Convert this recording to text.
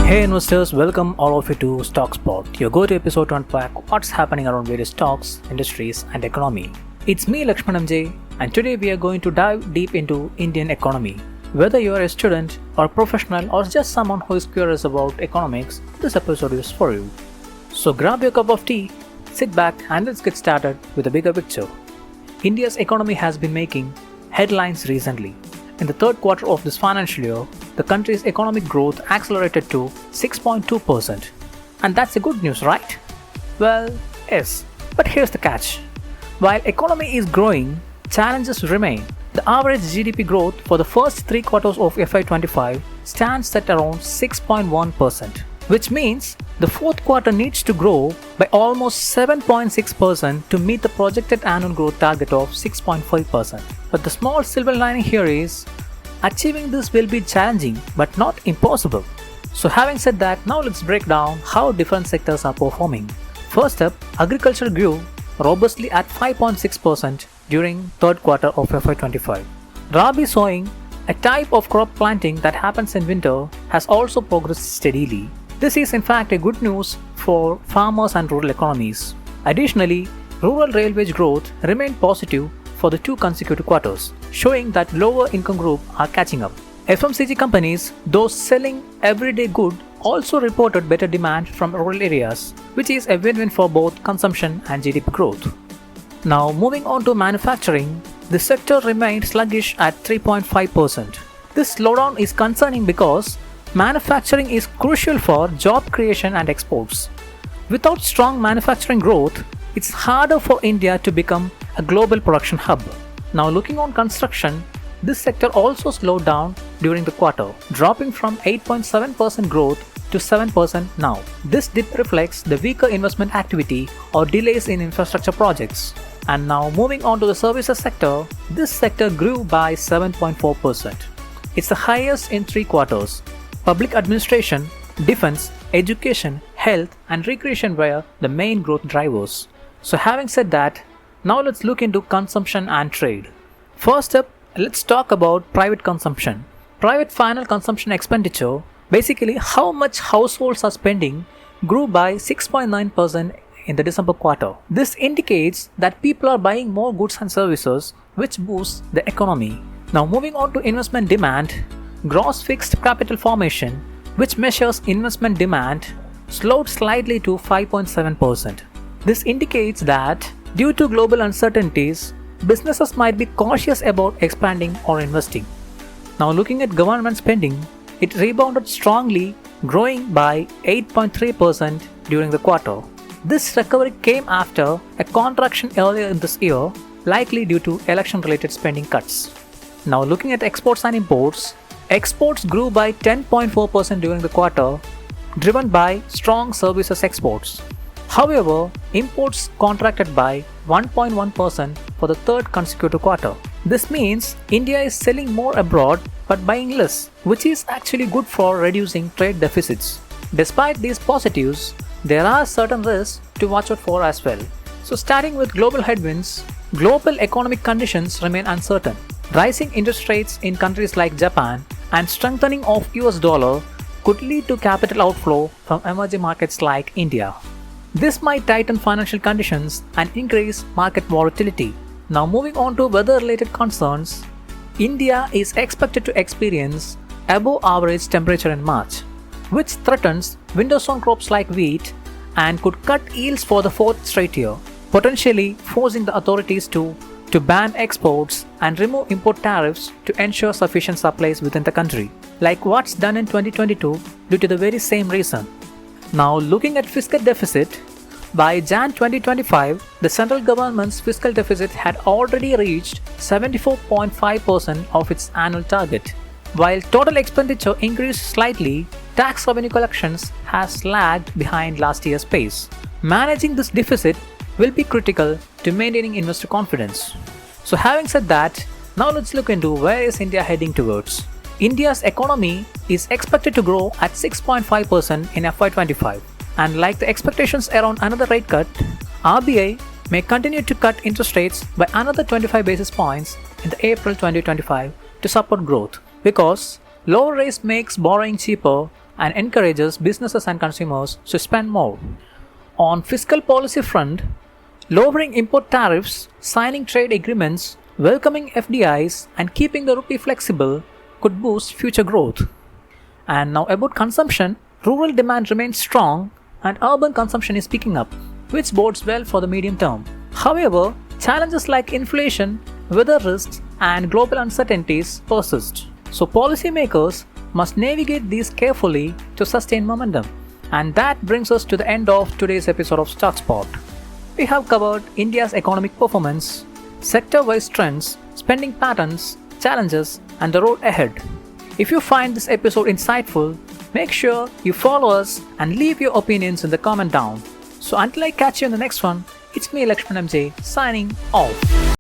Hey investors, welcome all of you to Stoxpot, your go-to episode to unpack what's happening around various stocks, industries and economy. It's me Lekshman M J, and today we are going to dive deep into Indian economy. Whether you are a student or a professional or just someone who is curious about economics, this episode is for you. So grab your cup of tea, sit back and let's get started with the bigger picture. India's economy has been making headlines recently. In the third quarter of this financial year, the country's economic growth accelerated to 6.2%. And that's a good news, right? Well, yes, but here's the catch. While economy is growing, challenges remain. The average GDP growth for the first 3 quarters of FY25 stands at around 6.1%, which means the fourth quarter needs to grow by almost 7.6% to meet the projected annual growth target of 6.5%. But the small silver lining here is, achieving this will be challenging but not impossible. So having said that, now let's break down how different sectors are performing. First up, agriculture grew robustly at 5.6% during third quarter of FY25. Rabi sowing, a type of crop planting that happens in winter, has also progressed steadily. This is in fact a good news for farmers and rural economies. Additionally, rural rail wage growth remained positive for the 2 consecutive quarters, showing that lower income groups are catching up. FMCG companies, those selling everyday goods, also reported better demand from rural areas, which is a win-win for both consumption and GDP growth. Now moving on to manufacturing, the sector remained sluggish at 3.5%. This slowdown is concerning because manufacturing is crucial for job creation and exports. Without strong manufacturing growth, it's harder for India to become a global production hub. Now looking on construction, this sector also slowed down during the quarter, dropping from 8.7% growth to 7% now. This dip reflects the weaker investment activity or delays in infrastructure projects. And now moving on to the services sector, this sector grew by 7.4%. It's the highest in 3 quarters. Public administration, defense, education, health and recreation were the main growth drivers. So having said that, now let's look into consumption and trade. First up, let's talk about private consumption. Private final consumption expenditure, basically how much households are spending, grew by 6.9% in the December quarter. This indicates that people are buying more goods and services, which boosts the economy. Now moving on to investment demand, gross fixed capital formation, which measures investment demand, slowed slightly to 5.7%. This indicates that due to global uncertainties, businesses might be cautious about expanding or investing. Now looking at government spending, it rebounded strongly, growing by 8.3% during the quarter. This recovery came after a contraction earlier in this year, likely due to election-related spending cuts. Now looking at exports and imports, exports grew by 10.4% during the quarter, driven by strong services exports. However, imports contracted by 1.1% for the third consecutive quarter. This means India is selling more abroad but buying less, which is actually good for reducing trade deficits. Despite these positives, there are certain risks to watch out for as well. So starting with global headwinds, global economic conditions remain uncertain. Rising interest rates in countries like Japan and strengthening of US dollar could lead to capital outflow from emerging markets like India. This might tighten financial conditions and increase market volatility. Now moving on to weather-related concerns, India is expected to experience above average temperature in March, which threatens winter-sown crops like wheat and could cut yields for the 4th straight year, potentially forcing the authorities to ban exports and remove import tariffs to ensure sufficient supplies within the country, like what's done in 2022 due to the very same reason. Now looking at fiscal deficit, by Jan 2025, the central government's fiscal deficit had already reached 74.5% of its annual target. While total expenditure increased slightly, tax revenue collections has lagged behind last year's pace. Managing this deficit will be critical to maintaining investor confidence. So having said that, now let's look into where is India heading towards. India's economy is expected to grow at 6.5% in FY25, and like the expectations around another rate cut, RBI may continue to cut interest rates by another 25 basis points in the April 2025 to support growth, because lower rates makes borrowing cheaper and encourages businesses and consumers to spend more. On fiscal policy front, lowering import tariffs, signing trade agreements, welcoming FDIs, and keeping the rupee flexible could boost future growth. And now about consumption, rural demand remains strong and urban consumption is picking up, which bodes well for the medium term. However, challenges like inflation, weather risks, and global uncertainties persist. So policymakers must navigate these carefully to sustain momentum. And that brings us to the end of today's episode of Stoxpot. We have covered India's economic performance, sector-wise trends, spending patterns, challenges, and the road ahead. If you find this episode insightful, make sure you follow us and leave your opinions in the comment down. So until I catch you in the next one, it's me Lekshman M J signing off.